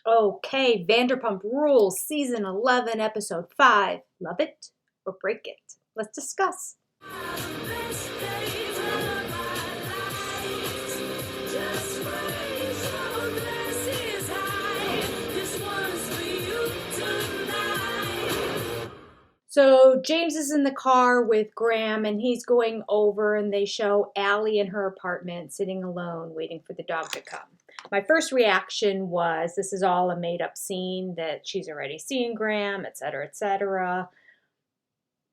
Okay, Vanderpump Rules, Season 11, Episode 5. Love it or break it? Let's discuss. So James is in the car with Graham and he's going over and they show Allie in her apartment sitting alone waiting for the dog to come. My first reaction was this is all a made up scene that she's already seen Graham, etc., etc.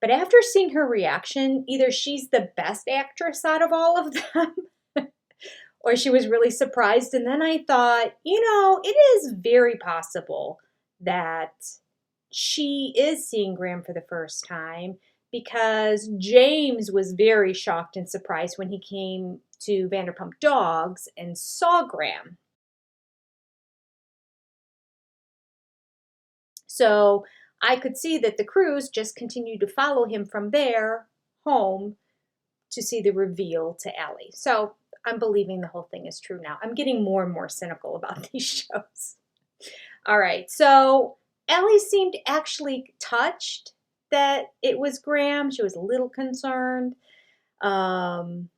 But after seeing her reaction, either she's the best actress out of all of them or she was really surprised. And then I thought, it is very possible that she is seeing Graham for the first time because James was very shocked and surprised when he came to Vanderpump Dogs and saw Graham. So I could see that the crews just continued to follow him from there home to see the reveal to Allie. So I'm believing the whole thing is true now. I'm getting more and more cynical about these shows. All right, so Ellie seemed actually touched that it was Graham. She was a little concerned. Mr.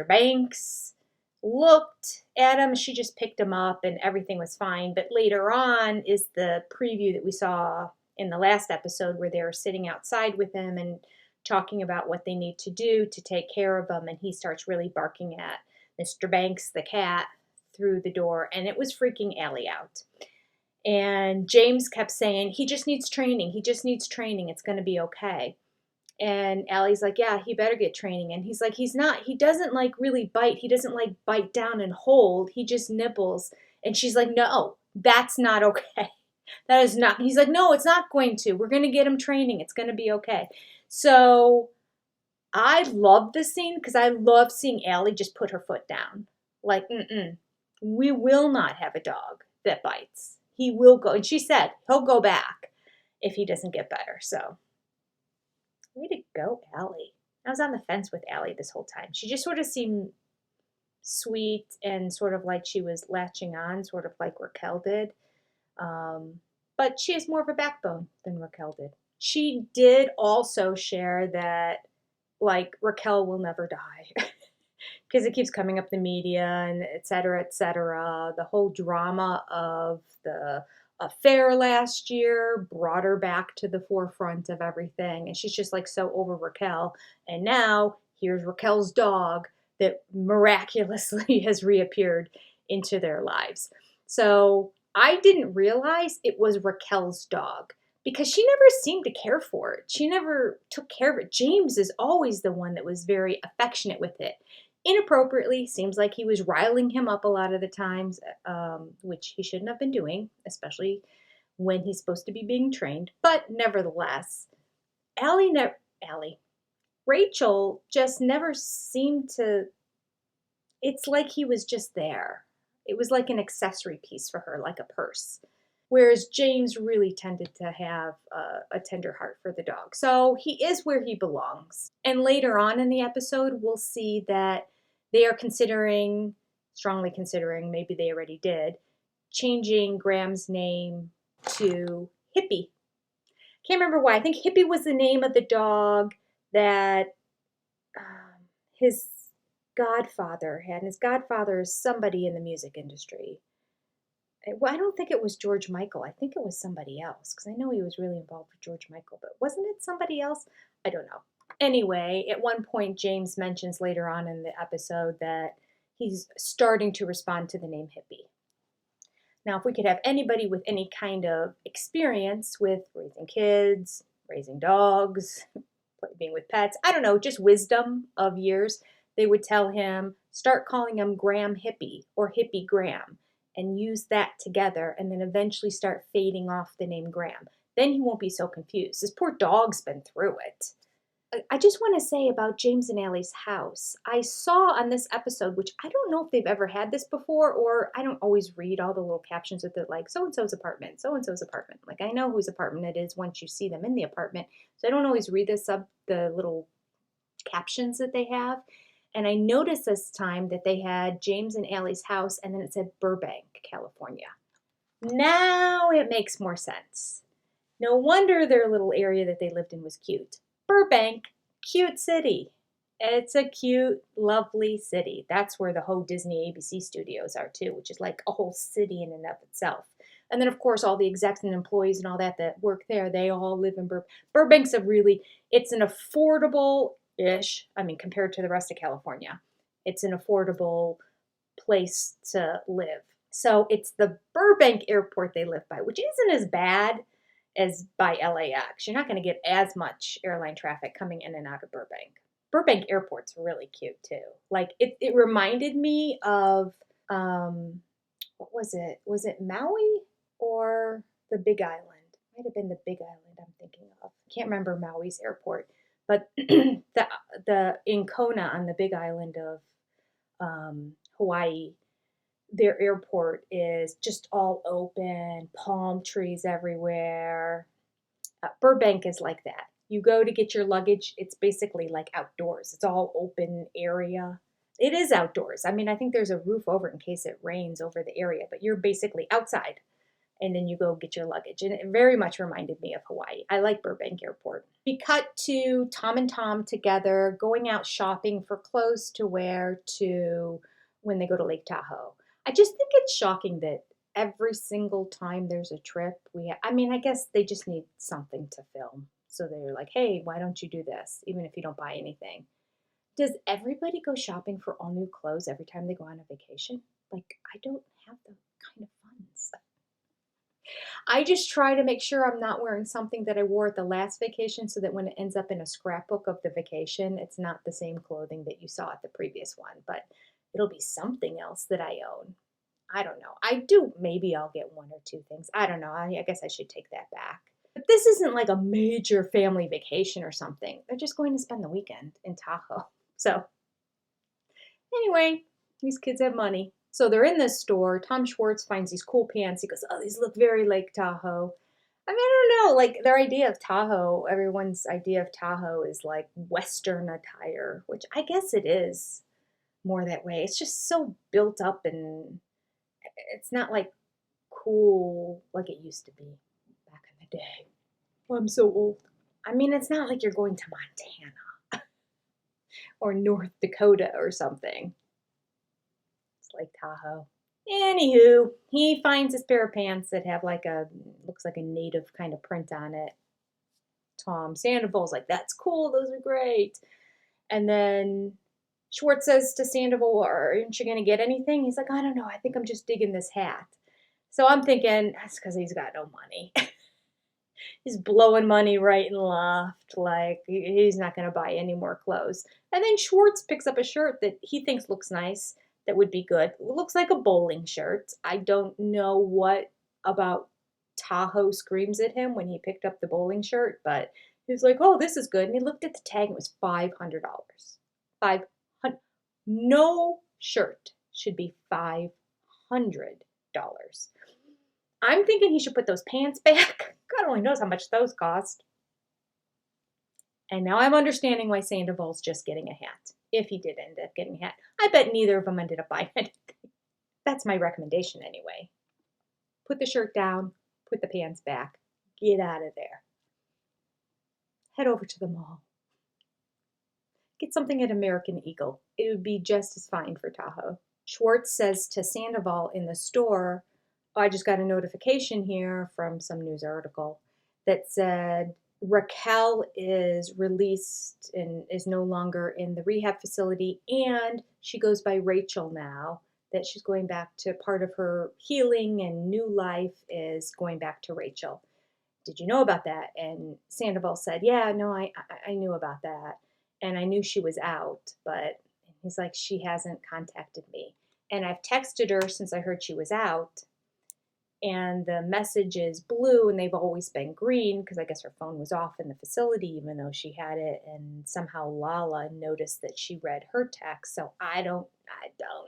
Banks looked at him. She just picked him up and everything was fine. But later on is the preview that we saw in the last episode where they were sitting outside with him and talking about what they need to do to take care of him. And he starts really barking at Mr. Banks, the cat, through the door. And it was freaking Allie out. And James kept saying, he just needs training. He just needs training. It's going to be okay. And Allie's like, yeah, he better get training. And he's like, he doesn't like really bite. He doesn't like bite down and hold. He just nibbles. And she's like, no, that's not okay. That is not. He's like, no, it's not going to. We're going to get him training. It's going to be okay. So I love this scene because I love seeing Allie just put her foot down. Like, we will not have a dog that bites. He will go. And she said he'll go back if he doesn't get better. So way to go, Allie. I was on the fence with Allie this whole time. She just sort of seemed sweet and sort of like she was latching on, sort of like Raquel did. But she has more of a backbone than Raquel did. She did also share that, like, Raquel will never die. Because it keeps coming up the media and et cetera, the whole drama of the affair last year brought her back to the forefront of everything. And she's just like so over Raquel. And now here's Raquel's dog that miraculously has reappeared into their lives. So I didn't realize it was Raquel's dog because she never seemed to care for it. She never took care of it. James is always the one that was very affectionate with it. Inappropriately, seems like he was riling him up a lot of the times, which he shouldn't have been doing, especially when he's supposed to be being trained. But nevertheless, Rachel just never seemed to, it's like he was just there. It was like an accessory piece for her, like a purse. Whereas James really tended to have a tender heart for the dog. So he is where he belongs. And later on in the episode, we'll see that they are strongly considering, maybe they already did, changing Graham's name to Hippie. Can't remember why. I think Hippie was the name of the dog that his godfather had. And his godfather is somebody in the music industry. Well, I don't think it was George Michael. I think it was somebody else because I know he was really involved with George Michael, but wasn't it somebody else? I don't know. Anyway, at one point, James mentions later on in the episode that he's starting to respond to the name Hippie. Now, if we could have anybody with any kind of experience with raising kids, raising dogs, being with pets, I don't know, just wisdom of years, they would tell him, start calling him Graham Hippie or Hippie Graham. And use that together and then eventually start fading off the name Graham. Then he won't be so confused. This poor dog's been through it. I just want to say about James and Allie's house. I saw on this episode, which I don't know if they've ever had this before, or I don't always read all the little captions with it, like so-and-so's apartment, so-and-so's apartment. Like I know whose apartment it is once you see them in the apartment. So I don't always read the little captions that they have. And I noticed this time that they had James and Allie's house, and then it said Burbank, California. Now it makes more sense. No wonder their little area that they lived in was cute. Burbank, cute city. It's a cute, lovely city. That's where the whole Disney ABC studios are too, which is like a whole city in and of itself. And then, of course, all the execs and employees and all that work there, they all live in Burbank. Burbank's it's an affordable-ish, I mean, compared to the rest of California, it's an affordable place to live. So it's the Burbank airport they live by, which isn't as bad as by LAX. You're not going to get as much airline traffic coming in and out of Burbank. Burbank airport's really cute too. Like it reminded me of what was it? Was it Maui or the Big Island? Might have been the Big Island I'm thinking of. I can't remember Maui's airport, but the in Kona on the Big Island of Hawaii, their airport is just all open, palm trees everywhere. Burbank is like that. You go to get your luggage, it's basically like outdoors. It's all open area. It is outdoors. I mean, I think there's a roof over it in case it rains over the area, but you're basically outside and then you go get your luggage. And it very much reminded me of Hawaii. I like Burbank Airport. We cut to Tom and Tom together, going out shopping for clothes to wear to when they go to Lake Tahoe. I just think it's shocking that every single time there's a trip, I mean, I guess they just need something to film. So they're like, hey, why don't you do this, even if you don't buy anything? Does everybody go shopping for all new clothes every time they go on a vacation? Like, I don't have the kind of funds. I just try to make sure I'm not wearing something that I wore at the last vacation so that when it ends up in a scrapbook of the vacation, it's not the same clothing that you saw at the previous one, but it'll be something else that I own. I don't know. Maybe I'll get one or two things. I don't know. I guess I should take that back. But this isn't like a major family vacation or something. They're just going to spend the weekend in Tahoe. So anyway, these kids have money. So they're in this store. Tom Schwartz finds these cool pants. He goes, oh, these look very Lake Tahoe. I mean, I don't know, like their idea of Tahoe, everyone's idea of Tahoe is like Western attire, which I guess it is more that way. It's just so built up and it's not like cool like it used to be back in the day. I'm so old. I mean, it's not like you're going to Montana or North Dakota or something. It's Lake Tahoe. Anywho, he finds this pair of pants that have looks like a native kind of print on it. Tom Sandoval's like, that's cool, those are great. And then Schwartz says to Sandoval, aren't you going to get anything? He's like, I don't know, I think I'm just digging this hat. So I'm thinking, that's because he's got no money. He's blowing money right and left, like he's not going to buy any more clothes. And then Schwartz picks up a shirt that he thinks looks nice, that would be good. It looks like a bowling shirt. I don't know what about Tahoe screams at him when he picked up the bowling shirt, but he's like, oh, this is good. And he looked at the tag and it was $500. $500. No shirt should be $500. I'm thinking he should put those pants back. God only knows how much those cost. And now I'm understanding why Sandoval's just getting a hat. If he did end up getting a hat. I bet neither of them ended up buying anything. That's my recommendation anyway. Put the shirt down, put the pants back, get out of there. Head over to the mall. Get something at American Eagle. It would be just as fine for Tahoe. Schwartz says to Sandoval in the store, oh, I just got a notification here from some news article that said Raquel is released and is no longer in the rehab facility, and she goes by Rachel now, that she's going back to part of her healing and new life is going back to Rachel. Did you know about that? And Sandoval said, yeah, no, I knew about that. And I knew she was out, but he's like, she hasn't contacted me. And I've texted her since I heard she was out. And the message is blue and they've always been green because I guess her phone was off in the facility even though she had it, and somehow Lala noticed that she read her text. So I don't know,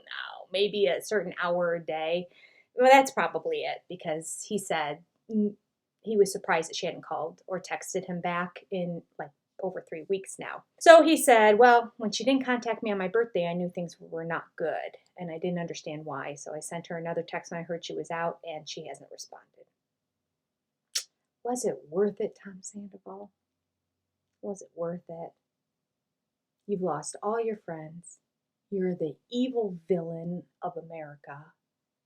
maybe a certain hour a day. Well, that's probably it, because he said he was surprised that she hadn't called or texted him back in like over 3 weeks now. So he said, well, when she didn't contact me on my birthday, I knew things were not good, and I didn't understand why. So I sent her another text when I heard she was out, and she hasn't responded. Was it worth it, Tom Sandoval? Was it worth it? You've lost all your friends. You're the evil villain of America.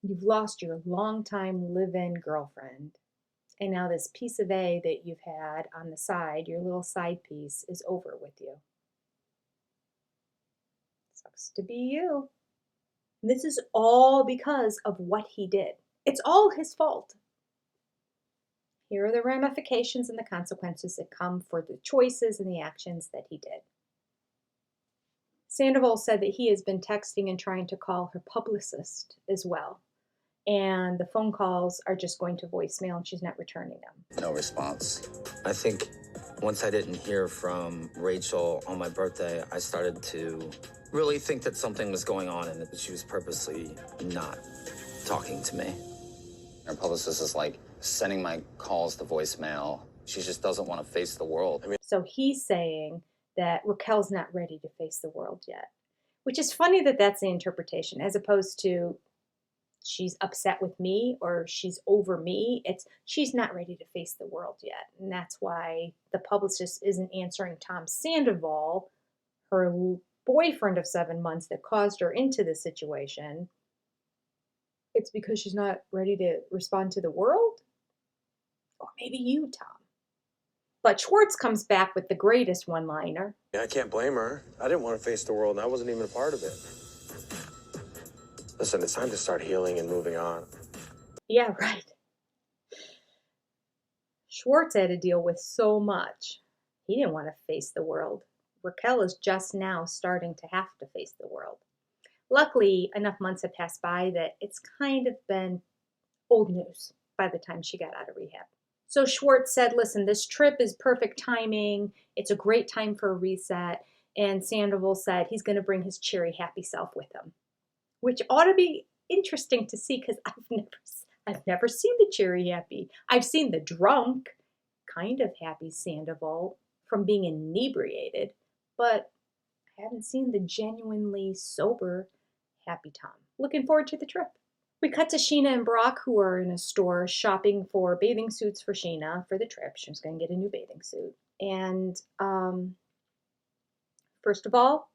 You've lost your longtime live-in girlfriend. And now this piece of A that you've had on the side, your little side piece, is over with you. Sucks to be you. And this is all because of what he did. It's all his fault. Here are the ramifications and the consequences that come for the choices and the actions that he did. Sandoval said that he has been texting and trying to call her publicist as well. And the phone calls are just going to voicemail and she's not returning them. No response. I think once I didn't hear from Rachel on my birthday, I started to really think that something was going on and that she was purposely not talking to me. Her publicist is like sending my calls to voicemail. She just doesn't want to face the world. So he's saying that Raquel's not ready to face the world yet, which is funny that that's the interpretation, as opposed to she's upset with me or she's over me. It's she's not ready to face the world yet. And that's why the publicist isn't answering Tom Sandoval, her boyfriend of 7 months that caused her into this situation. It's because she's not ready to respond to the world? Or maybe you, Tom. But Schwartz comes back with the greatest one-liner. Yeah, I can't blame her. I didn't want to face the world, and I wasn't even a part of it. Listen, it's time to start healing and moving on. Yeah, right. Schwartz had to deal with so much. He didn't want to face the world. Raquel is just now starting to have to face the world. Luckily, enough months have passed by that it's kind of been old news by the time she got out of rehab. So Schwartz said, listen, this trip is perfect timing. It's a great time for a reset. And Sandoval said he's going to bring his cheery, happy self with him, which ought to be interesting to see because I've never seen the cheery, happy. I've seen the drunk, kind of happy Sandoval from being inebriated, but I haven't seen the genuinely sober, happy Tom. Looking forward to the trip. We cut to Sheena and Brock, who are in a store shopping for bathing suits for Sheena for the trip. She was going to get a new bathing suit. And first of all,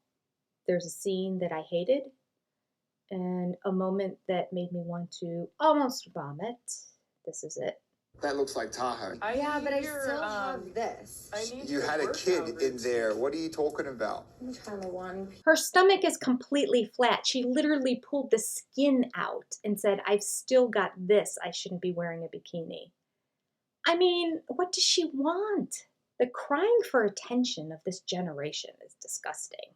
there's a scene that I hated and a moment that made me want to almost vomit. This is it. That looks like Tahoe. Yeah, but I still have this. You had a kid in there. What are you talking about? I'm trying to one. Her stomach is completely flat. She literally pulled the skin out and said, I've still got this. I shouldn't be wearing a bikini. I mean, what does she want? The crying for attention of this generation is disgusting.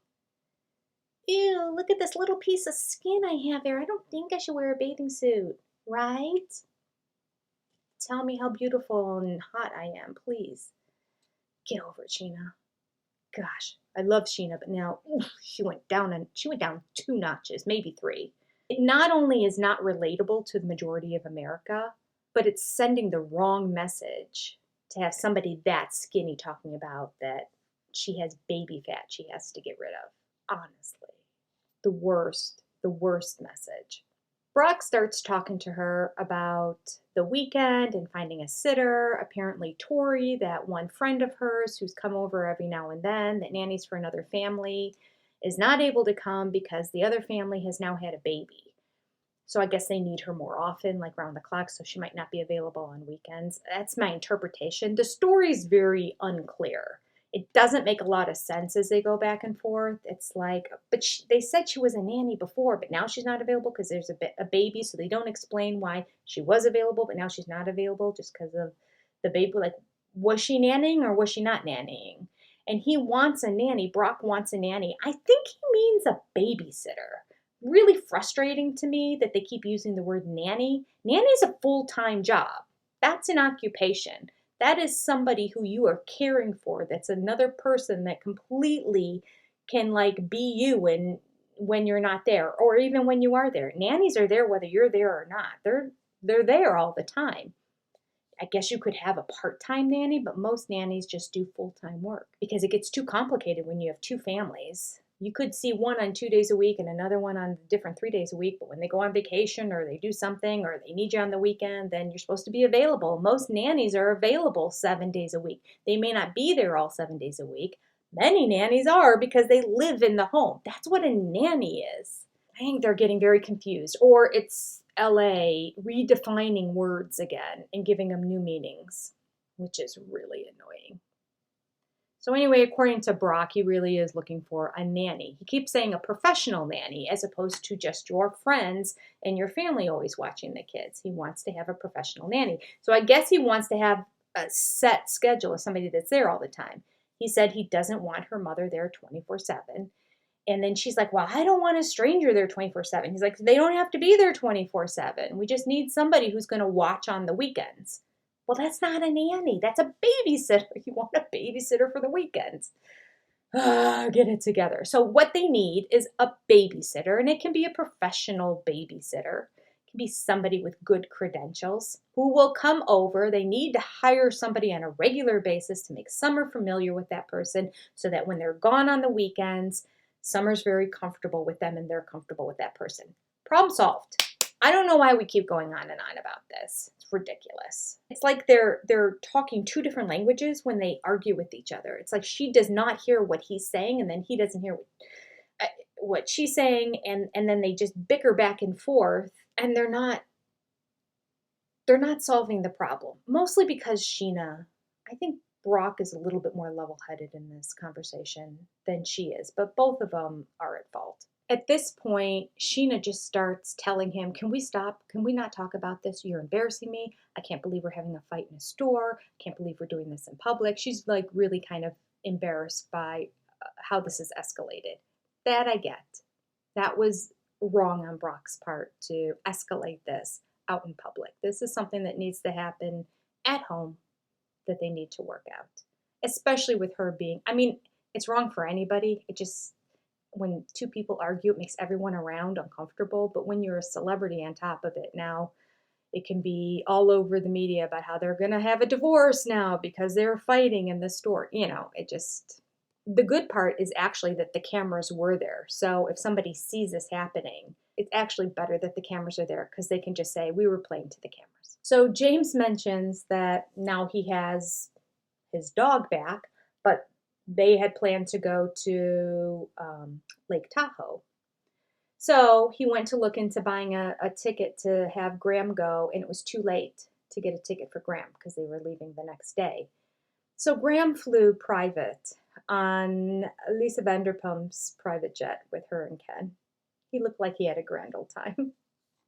Ew, look at this little piece of skin I have there. I don't think I should wear a bathing suit, right? Tell me how beautiful and hot I am, please. Get over it, Sheena. Gosh, I love Sheena, but now she went down 2 notches, maybe 3. It not only is not relatable to the majority of America, but it's sending the wrong message to have somebody that skinny talking about that she has baby fat she has to get rid of. Honestly, the worst message. Brock starts talking to her about the weekend and finding a sitter. Apparently Tori, that one friend of hers who's come over every now and then, that nannies for another family, is not able to come because the other family has now had a baby. So I guess they need her more often, like round the clock, so she might not be available on weekends. That's my interpretation. The story's very unclear. It doesn't make a lot of sense as they go back and forth. It's like, but they said she was a nanny before, but now she's not available because there's a baby, so they don't explain why she was available, but now she's not available just because of the baby. Like, was she nannying or was she not nannying? And he wants a nanny. Brock wants a nanny. I think he means a babysitter. Really frustrating to me that they keep using the word nanny. Nanny's a full-time job. That's an occupation. That is somebody who you are caring for. That's another person that completely can like be you when you're not there or even when you are there. Nannies are there whether you're there or not. They're there all the time. I guess you could have a part-time nanny, but most nannies just do full-time work because it gets too complicated when you have two families. You could see one on 2 days a week and another one on different 3 days a week, but when they go on vacation or they do something or they need you on the weekend, then you're supposed to be available. Most nannies are available 7 days a week. They may not be there all 7 days a week. Many nannies are because they live in the home. That's what a nanny is. I think they're getting very confused. Or it's LA redefining words again and giving them new meanings, which is really annoying. So anyway, according to Brock, he really is looking for a nanny. He keeps saying a professional nanny as opposed to just your friends and your family always watching the kids. He wants to have a professional nanny. So I guess he wants to have a set schedule of somebody that's there all the time. He said he doesn't want her mother there 24/7. And then she's like, well, I don't want a stranger there 24/7. He's like, they don't have to be there 24/7. We just need somebody who's going to watch on the weekends. Well, that's not a nanny. That's a babysitter. You want a babysitter for the weekends. Get it together. So what they need is a babysitter, and it can be a professional babysitter. It can be somebody with good credentials who will come over. They need to hire somebody on a regular basis to make Summer familiar with that person so that when they're gone on the weekends, Summer's very comfortable with them and they're comfortable with that person. Problem solved. I don't know why we keep going on and on about this. It's ridiculous. It's like they're talking two different languages when they argue with each other. It's like she does not hear what he's saying and then he doesn't hear what she's saying and then they just bicker back and forth and they're not solving the problem. Mostly because Sheena, I think Brock is a little bit more level-headed in this conversation than she is, but both of them are at fault. At this point, Sheena just starts telling him, can we stop? Can we not talk about this? You're embarrassing me. I can't believe we're having a fight in a store. I can't believe we're doing this in public. She's like really kind of embarrassed by how this has escalated. That I get. That was wrong on Brock's part to escalate this out in public. This is something that needs to happen at home that they need to work out, especially with her being, I mean, it's wrong for anybody. It just, when two people argue, it makes everyone around uncomfortable. But when you're a celebrity on top of it, now it can be all over the media about how they're going to have a divorce now because they're fighting in the store. You know, it just, the good part is actually that the cameras were there. So if somebody sees this happening, it's actually better that the cameras are there because they can just say, we were playing to the cameras. So James mentions that now he has his dog back, but they had planned to go to Lake Tahoe. So he went to look into buying a ticket to have Graham go, and it was too late to get a ticket for Graham because they were leaving the next day. So Graham flew private on Lisa Vanderpump's private jet with her and Ken. He looked like he had a grand old time.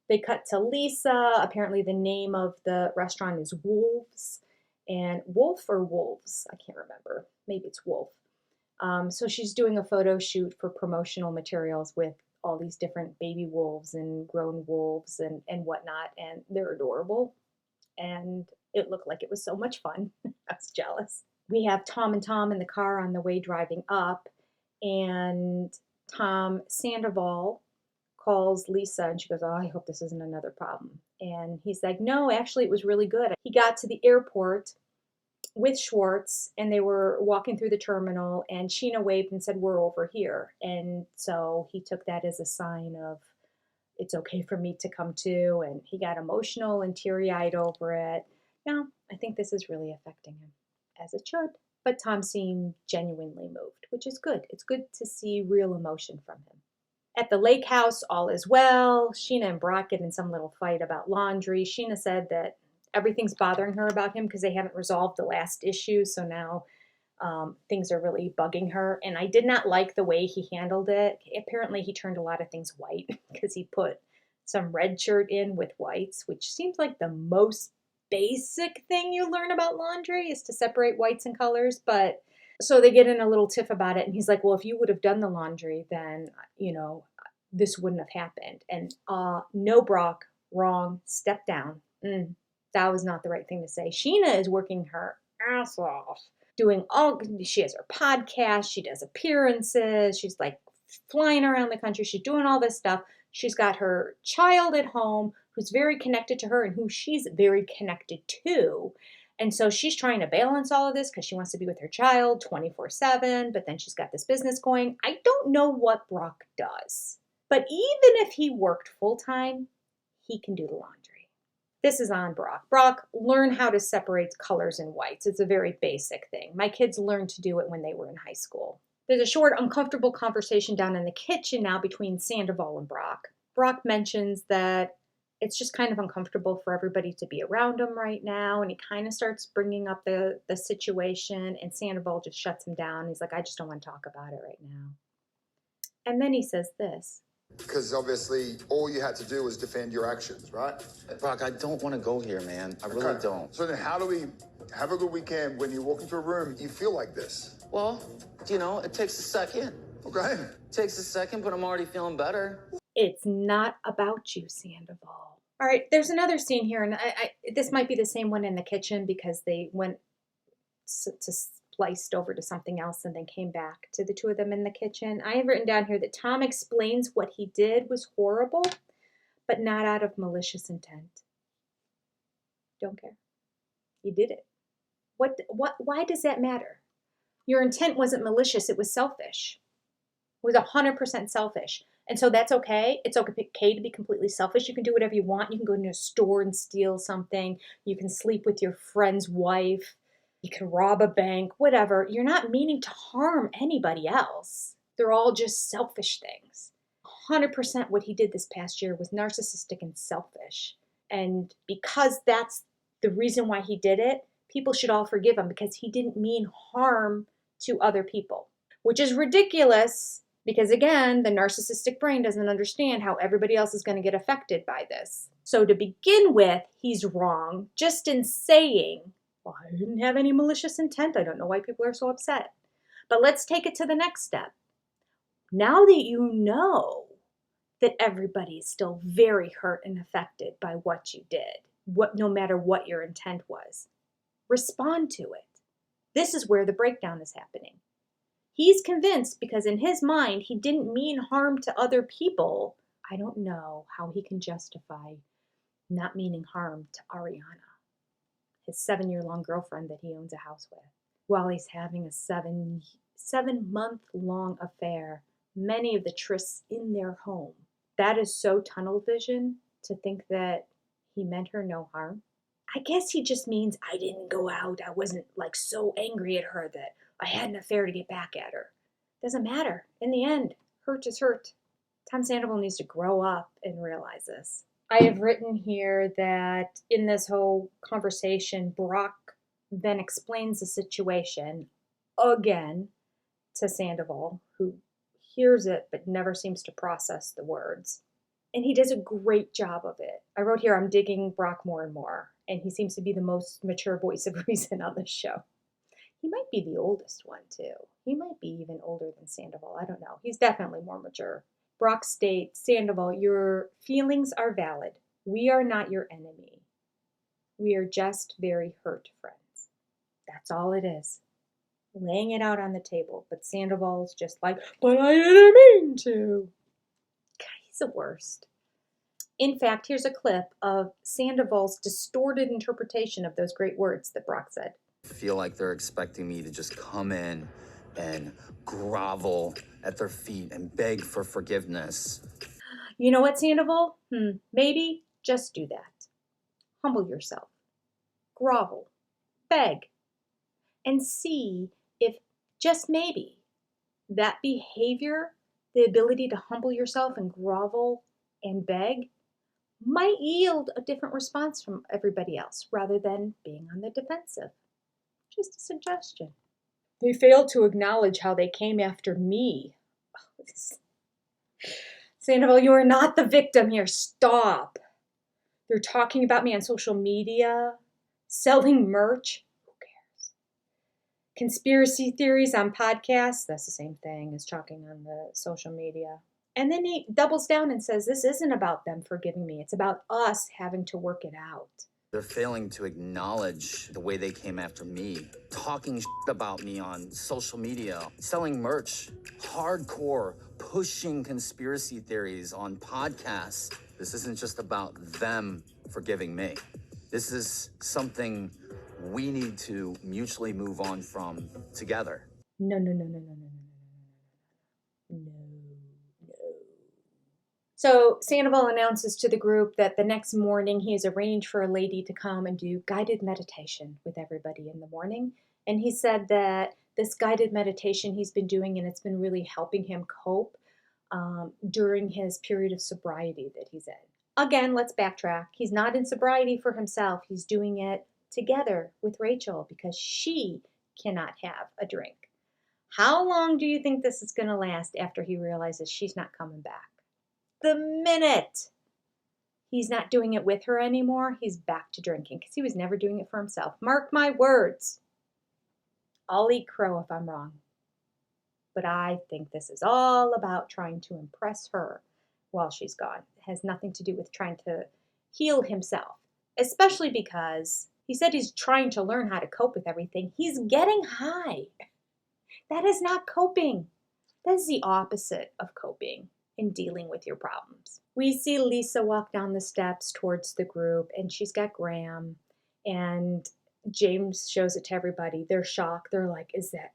They cut to Lisa. Apparently the name of the restaurant is Wolves. And Wolf or Wolves? I can't remember. Maybe it's Wolf. So she's doing a photo shoot for promotional materials with all these different baby wolves and grown wolves and whatnot. And they're adorable. And it looked like it was so much fun. I was jealous. We have Tom and Tom in the car on the way driving up. And Tom Sandoval calls Lisa and she goes, oh, I hope this isn't another problem. And he's like, no, actually it was really good. He got to the airport with Schwartz and they were walking through the terminal and Sheena waved and said, we're over here. And so he took that as a sign of it's okay for me to come too. And he got emotional and teary-eyed over it. Now, I think this is really affecting him, as it should. But Tom seemed genuinely moved, which is good. It's good to see real emotion from him. At the lake house, all is well. Sheena and Brock get in some little fight about laundry. Sheena said that everything's bothering her about him because they haven't resolved the last issue. So now things are really bugging her. And I did not like the way he handled it. Apparently he turned a lot of things white because he put some red shirt in with whites, which seems like the most basic thing you learn about laundry is to separate whites and colors. But so they get in a little tiff about it. And he's like, well, if you would have done the laundry, then, you know, this wouldn't have happened. And no, Brock, wrong, step down. That was not the right thing to say. Sheena is working her ass off, she has her podcast, she does appearances, she's like flying around the country, she's doing all this stuff. She's got her child at home who's very connected to her and who she's very connected to. And so she's trying to balance all of this because she wants to be with her child 24/7, but then she's got this business going. I don't know what Brock does, but even if he worked full-time, he can do the laundry. This is on Brock. Brock, learn how to separate colors and whites. It's a very basic thing. My kids learned to do it when they were in high school. There's a short, uncomfortable conversation down in the kitchen now between Sandoval and Brock. Brock mentions that it's just kind of uncomfortable for everybody to be around him right now, and he kind of starts bringing up the situation, and Sandoval just shuts him down. He's like, I just don't want to talk about it right now. And then he says this. Because obviously all you had to do was defend your actions, right? Brock, I don't want to go here, man. I really don't. So then how do we have a good weekend when you walk into a room, you feel like this? Well, you know, it takes a second. Okay. It takes a second, but I'm already feeling better. It's not about you, Sandoval. All right, there's another scene here, and this might be the same one in the kitchen because they went to spliced over to something else and then came back to the two of them in the kitchen. I have written down here that Tom explains what he did was horrible, but not out of malicious intent. Don't care. He did it. Why does that matter? Your intent wasn't malicious, it was selfish. It was 100% selfish. And so that's okay. It's okay to be completely selfish. You can do whatever you want. You can go into a store and steal something. You can sleep with your friend's wife. You can rob a bank, whatever. You're not meaning to harm anybody else. They're all just selfish things. 100% what he did this past year was narcissistic and selfish. And because that's the reason why he did it, people should all forgive him because he didn't mean harm to other people, which is ridiculous because, again, the narcissistic brain doesn't understand how everybody else is going to get affected by this. So to begin with, he's wrong just in saying, well, I didn't have any malicious intent. I don't know why people are so upset. But let's take it to the next step. Now that you know that everybody is still very hurt and affected by what you did, no matter what your intent was, respond to it. This is where the breakdown is happening. He's convinced because in his mind, he didn't mean harm to other people. I don't know how he can justify not meaning harm to Ariana, his 7-year-long girlfriend that he owns a house with, while he's having a 7-month-long affair, many of the trysts in their home. That is so tunnel vision to think that he meant her no harm. I guess he just means I didn't go out. I wasn't so angry at her that I had an affair to get back at her. Doesn't matter. In the end, hurt is hurt. Tom Sandoval needs to grow up and realize this. I have written here that in this whole conversation, Brock then explains the situation again to Sandoval, who hears it but never seems to process the words. And he does a great job of it. I wrote here, I'm digging Brock more and more. And he seems to be the most mature voice of reason on this show. He might be the oldest one, too. He might be even older than Sandoval. I don't know. He's definitely more mature. Brock states, Sandoval, your feelings are valid. We are not your enemy. We are just very hurt friends. That's all it is. Laying it out on the table. But Sandoval's just like, but I didn't mean to. God, he's the worst. In fact, here's a clip of Sandoval's distorted interpretation of those great words that Brock said. I feel like they're expecting me to just come in and grovel at their feet and beg for forgiveness. You know what, Sandoval? Maybe just do that. Humble yourself. Grovel. Beg. And see if, just maybe, that behavior, the ability to humble yourself and grovel and beg, might yield a different response from everybody else rather than being on the defensive. Just a suggestion. They failed to acknowledge how they came after me. Sandoval, you are not the victim here. Stop. They're talking about me on social media, selling merch. Who cares? Conspiracy theories on podcasts. That's the same thing as talking on the social media. And then he doubles down and says, this isn't about them forgiving me. It's about us having to work it out. They're failing to acknowledge the way they came after me, talking about me on social media, selling merch, hardcore, pushing conspiracy theories on podcasts. This isn't just about them forgiving me. This is something we need to mutually move on from together. No, no, no, no, no, no, no, no, no, no. So Sandoval announces to the group that the next morning he has arranged for a lady to come and do guided meditation with everybody in the morning. And he said that this guided meditation he's been doing, and it's been really helping him cope during his period of sobriety that he's in. Again, let's backtrack. He's not in sobriety for himself. He's doing it together with Rachel because she cannot have a drink. How long do you think this is going to last after he realizes she's not coming back? The minute he's not doing it with her anymore, he's back to drinking because he was never doing it for himself. Mark my words. I'll eat crow if I'm wrong. But I think this is all about trying to impress her while she's gone. It has nothing to do with trying to heal himself, especially because he said he's trying to learn how to cope with everything. He's getting high. That is not coping. That is the opposite of coping in dealing with your problems. We see Lisa walk down the steps towards the group, and she's got Graham, and James shows it to everybody. They're shocked. They're like, is that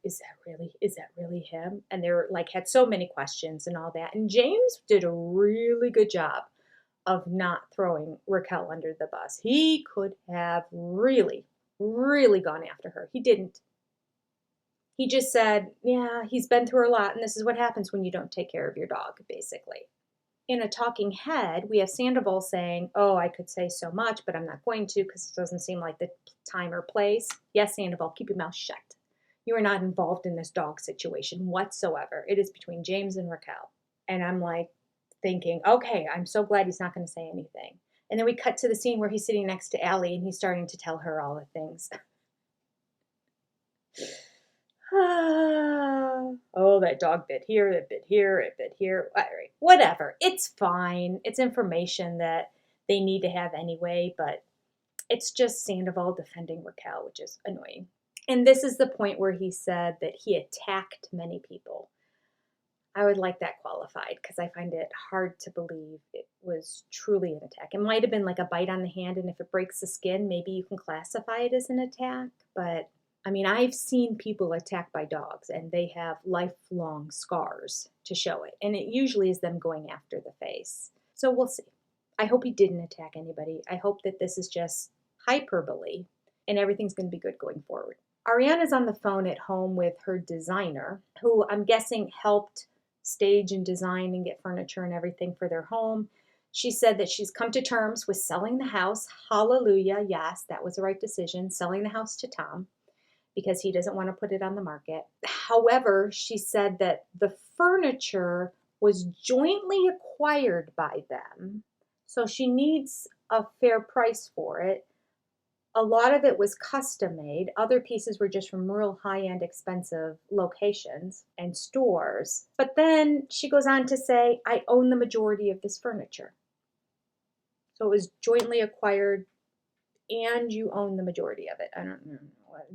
really him? And they're like, had so many questions and all that. And James did a really good job of not throwing Raquel under the bus. He could have really, really gone after her. He didn't. He just said, yeah, he's been through a lot, and this is what happens when you don't take care of your dog, basically. In a talking head, we have Sandoval saying, oh, I could say so much, but I'm not going to because it doesn't seem like the time or place. Yes, Sandoval, keep your mouth shut. You are not involved in this dog situation whatsoever. It is between James and Raquel. And I'm like thinking, okay, I'm so glad he's not going to say anything. And then we cut to the scene where he's sitting next to Allie, and he's starting to tell her all the things. Oh, that dog bit here, it bit here, it bit here. Whatever. It's fine. It's information that they need to have anyway, but it's just Sandoval defending Raquel, which is annoying. And this is the point where he said that he attacked many people. I would like that qualified because I find it hard to believe it was truly an attack. It might have been like a bite on the hand, and if it breaks the skin, maybe you can classify it as an attack, but I mean, I've seen people attacked by dogs, and they have lifelong scars to show it. And it usually is them going after the face. So we'll see. I hope he didn't attack anybody. I hope that this is just hyperbole, and everything's going to be good going forward. Ariana's on the phone at home with her designer, who I'm guessing helped stage and design and get furniture and everything for their home. She said that she's come to terms with selling the house. Hallelujah. Yes, that was the right decision, selling the house to Tom, because he doesn't want to put it on the market. However, she said that the furniture was jointly acquired by them, so she needs a fair price for it. A lot of it was custom made. Other pieces were just from real high-end expensive locations and stores. But then she goes on to say, I own the majority of this furniture. So it was jointly acquired and you own the majority of it. I don't know.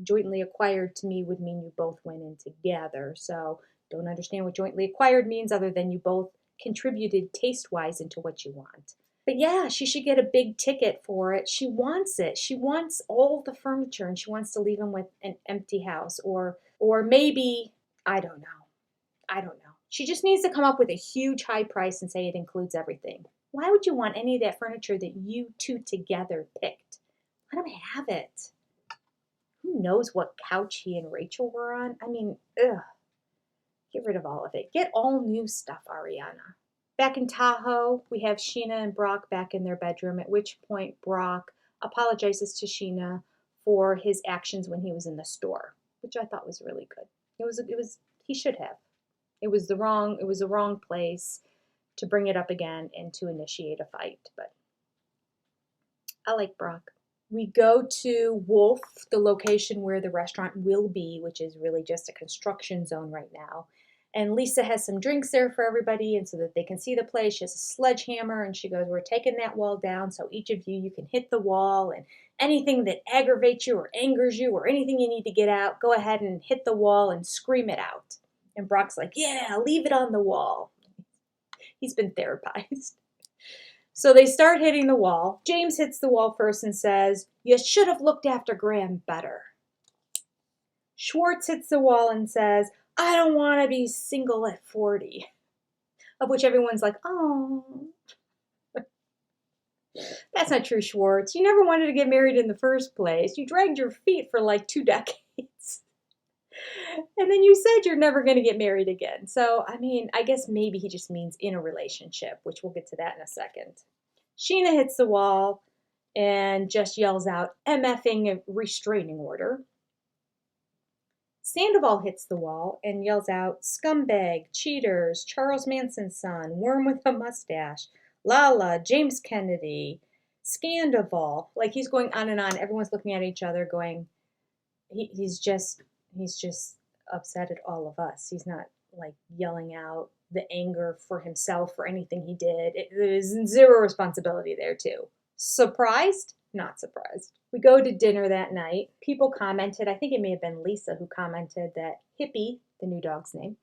Jointly acquired to me would mean you both went in together. So don't understand what jointly acquired means other than you both contributed taste-wise into what you want. But yeah, she should get a big ticket for it. She wants it. She wants all the furniture, and she wants to leave him with an empty house. Or maybe, I don't know. She just needs to come up with a huge high price and say it includes everything. Why would you want any of that furniture that you two together picked? Let him have it. Who knows what couch he and Rachel were on? I mean, ugh. Get rid of all of it. Get all new stuff, Ariana. Back in Tahoe, we have Sheena and Brock back in their bedroom, at which point Brock apologizes to Sheena for his actions when he was in the store, which I thought was really good. He should have. It was the wrong place to bring it up again and to initiate a fight, but I like Brock. We go to Wolf, the location where the restaurant will be, which is really just a construction zone right now. And Lisa has some drinks there for everybody, and so that they can see the place, she has a sledgehammer, and she goes, we're taking that wall down, so each of you can hit the wall, and anything that aggravates you or angers you or anything you need to get out, go ahead and hit the wall and scream it out. And Brock's like, yeah, leave it on the wall. He's been therapized. So they start hitting the wall. James hits the wall first and says, "You should have looked after Graham better." Schwartz hits the wall and says, "I don't want to be single at 40. Of which everyone's like, "Oh." That's not true, Schwartz. You never wanted to get married in the first place. You dragged your feet for like 2 decades. And then you said you're never going to get married again. So, I mean, I guess maybe he just means in a relationship, which we'll get to that in a second. Sheena hits the wall and just yells out, "MFing a restraining order." Sandoval hits the wall and yells out, "Scumbag, cheaters, Charles Manson's son, worm with a mustache, Lala, James Kennedy, Scandival." Like he's going on and on. Everyone's looking at each other going, he's just upset at all of us. He's not like yelling out the anger for himself or anything he did. There's zero responsibility there too. Surprised? Not surprised. We go to dinner that night. People commented, I think it may have been Lisa who commented that Hippie, the new dog's name,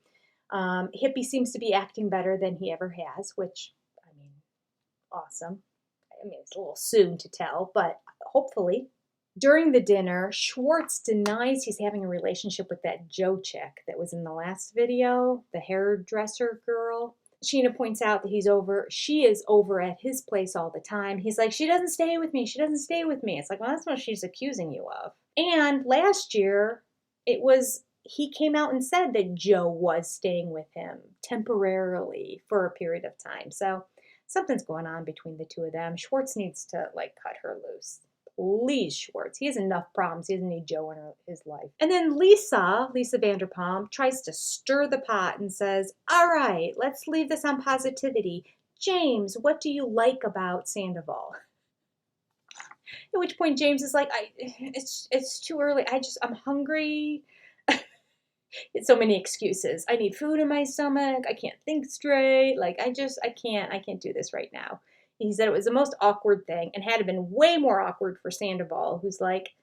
Hippie seems to be acting better than he ever has, which, I mean, awesome. I mean, it's a little soon to tell, but hopefully. During the dinner, Schwartz denies he's having a relationship with that Joe chick that was in the last video, the hairdresser girl. Sheena points out that she is over at his place all the time. He's like, "She doesn't stay with me. She doesn't stay with me." It's like, well, that's what she's accusing you of. And last year, he came out and said that Joe was staying with him temporarily for a period of time. So something's going on between the two of them. Schwartz needs to like cut her loose. Please, Schwartz. He has enough problems. He doesn't need Joe in his life. And then Lisa Vanderpump, tries to stir the pot and says, "All right, let's leave this on positivity. James, what do you like about Sandoval?" At which point James is like, it's too early. I'm hungry. It's so many excuses. I need food in my stomach. I can't think straight. Like, I can't do this right now. He said it was the most awkward thing and had been way more awkward for Sandoval, who's like,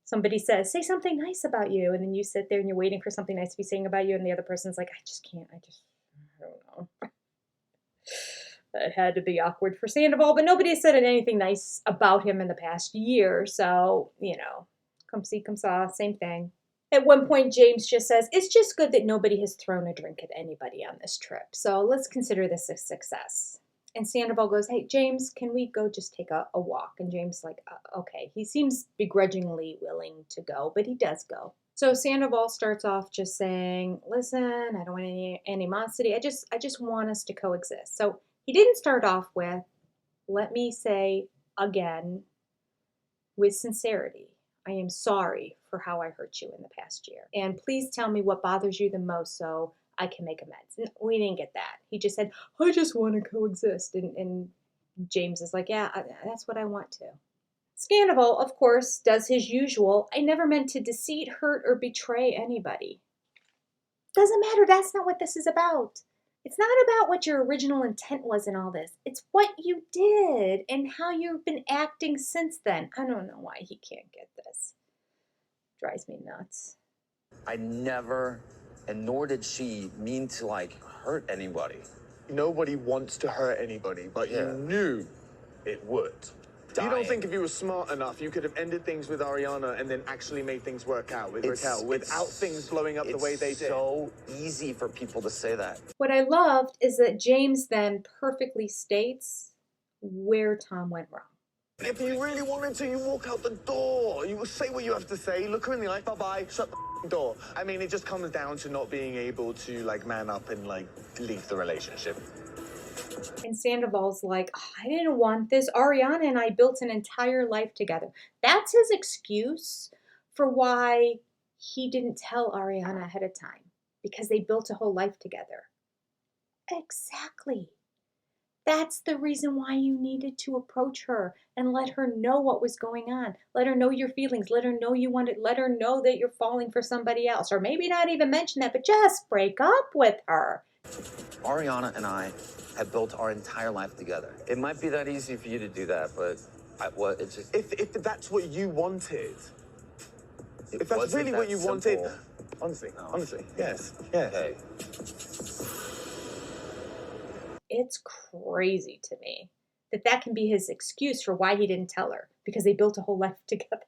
somebody says, "Say something nice about you." And then you sit there and you're waiting for something nice to be saying about you. And the other person's like, I don't know. It had to be awkward for Sandoval, but nobody has said anything nice about him in the past year. So, come see, come saw, same thing. At one point, James just says, "It's just good that nobody has thrown a drink at anybody on this trip. So let's consider this a success." And Sandoval goes, "Hey, James, can we go just take a walk?" And James is like, okay. He seems begrudgingly willing to go, but he does go. So Sandoval starts off just saying, "Listen, I don't want any animosity. I just want us to coexist." So he didn't start off with, "Let me say again, with sincerity, I am sorry for how I hurt you in the past year. And please tell me what bothers you the most so I can make amends." We didn't get that. He just said, "I just want to coexist." And James is like, "Yeah, that's what I want to." Scandival, of course, does his usual, "I never meant to deceive, hurt, or betray anybody." Doesn't matter. That's not what this is about. It's not about what your original intent was in all this. It's what you did and how you've been acting since then. I don't know why he can't get this. Drives me nuts. I never, and nor did she, mean to, hurt anybody. Nobody wants to hurt anybody, but you knew it would. You don't think if you were smart enough, you could have ended things with Ariana and then actually made things work out with Raquel without things blowing up the way they did? It's so easy for people to say that. What I loved is that James then perfectly states where Tom went wrong. If you really wanted to, you walk out the door. You say what you have to say, look her in the eye, bye-bye, shut the door. I mean, it just comes down to not being able to, man up and, leave the relationship. And Sandoval's like, "I didn't want this. Ariana and I built an entire life together." That's his excuse for why he didn't tell Ariana ahead of time. Because they built a whole life together. Exactly. That's the reason why you needed to approach her and let her know what was going on. Let her know your feelings. Let her know you want it. Let her know that you're falling for somebody else. Or maybe not even mention that, but just break up with her. Ariana and I have built our entire life together. It might be that easy for you to do that, but it's just... If that's what you wanted, if that's really what you wanted, honestly, yes. Okay. It's crazy to me That can be his excuse for why he didn't tell her, because they built a whole life together.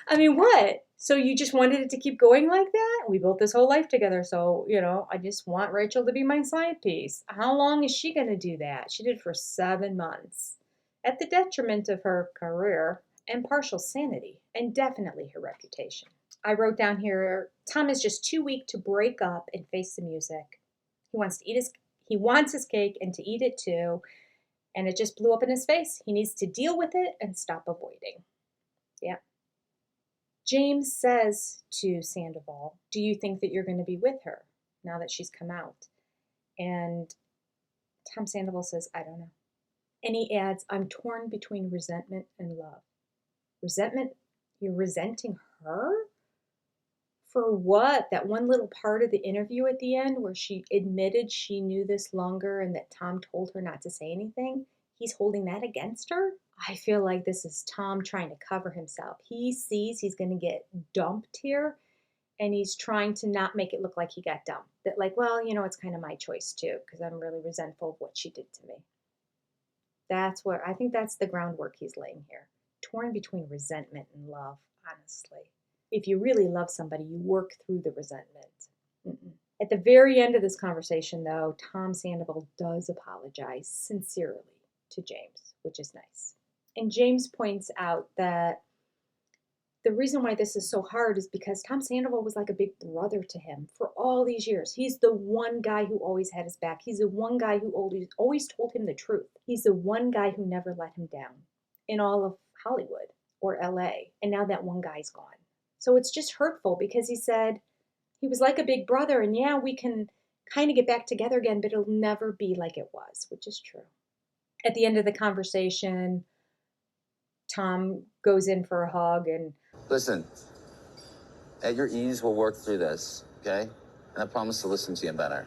I mean, what? So you just wanted it to keep going like that? We built this whole life together, so, I just want Rachel to be my side piece. How long is she going to do that? She did for 7 months, at the detriment of her career and partial sanity, and definitely her reputation. I wrote down here, Tom is just too weak to break up and face the music. He wants his cake and to eat it too, and it just blew up in his face. He needs to deal with it and stop avoiding. Yeah. James says to Sandoval, do you think that you're going to be with her now that she's come out? And Tom Sandoval says, I don't know. And he adds, I'm torn between resentment and love. Resentment? You're resenting her? For what? That one little part of the interview at the end where she admitted she knew this longer and that Tom told her not to say anything? He's holding that against her? I feel like this is Tom trying to cover himself. He sees he's going to get dumped here, and he's trying to not make it look like he got dumped. That like, well, it's kind of my choice too, because I'm really resentful of what she did to me. I think that's the groundwork he's laying here. Torn between resentment and love, honestly. If you really love somebody, you work through the resentment. At the very end of this conversation, though, Tom Sandoval does apologize sincerely to James, which is nice. And James points out that the reason why this is so hard is because Tom Sandoval was like a big brother to him for all these years. He's the one guy who always had his back. He's the one guy who always told him the truth. He's the one guy who never let him down in all of Hollywood or LA. And now that one guy's gone. So it's just hurtful because he said he was like a big brother, and yeah, we can kind of get back together again, but it'll never be like it was, which is true. At the end of the conversation, Tom goes in for a hug and... Listen, at your ease, we'll work through this, okay? And I promise to listen to you better,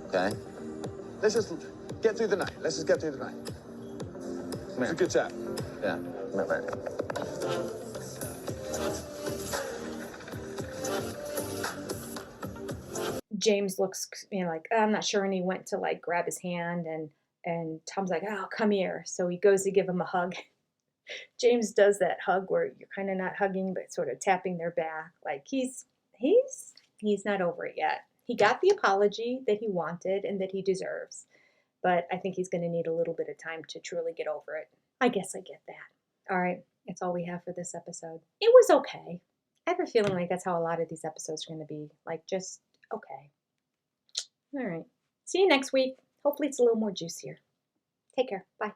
okay? Let's just get through the night. It's a good chat. Yeah, right. James looks, like, I'm not sure, and he went to like grab his hand, and Tom's like, oh, come here. So he goes to give him a hug. James does that hug where you're kind of not hugging, but sort of tapping their back. Like he's not over it yet. He got the apology that he wanted and that he deserves, but I think he's going to need a little bit of time to truly get over it. I guess I get that. All right, that's all we have for this episode. It was okay. I have a feeling like that's how a lot of these episodes are going to be, like just okay. All right. See you next week. Hopefully it's a little more juicier. Take care. Bye.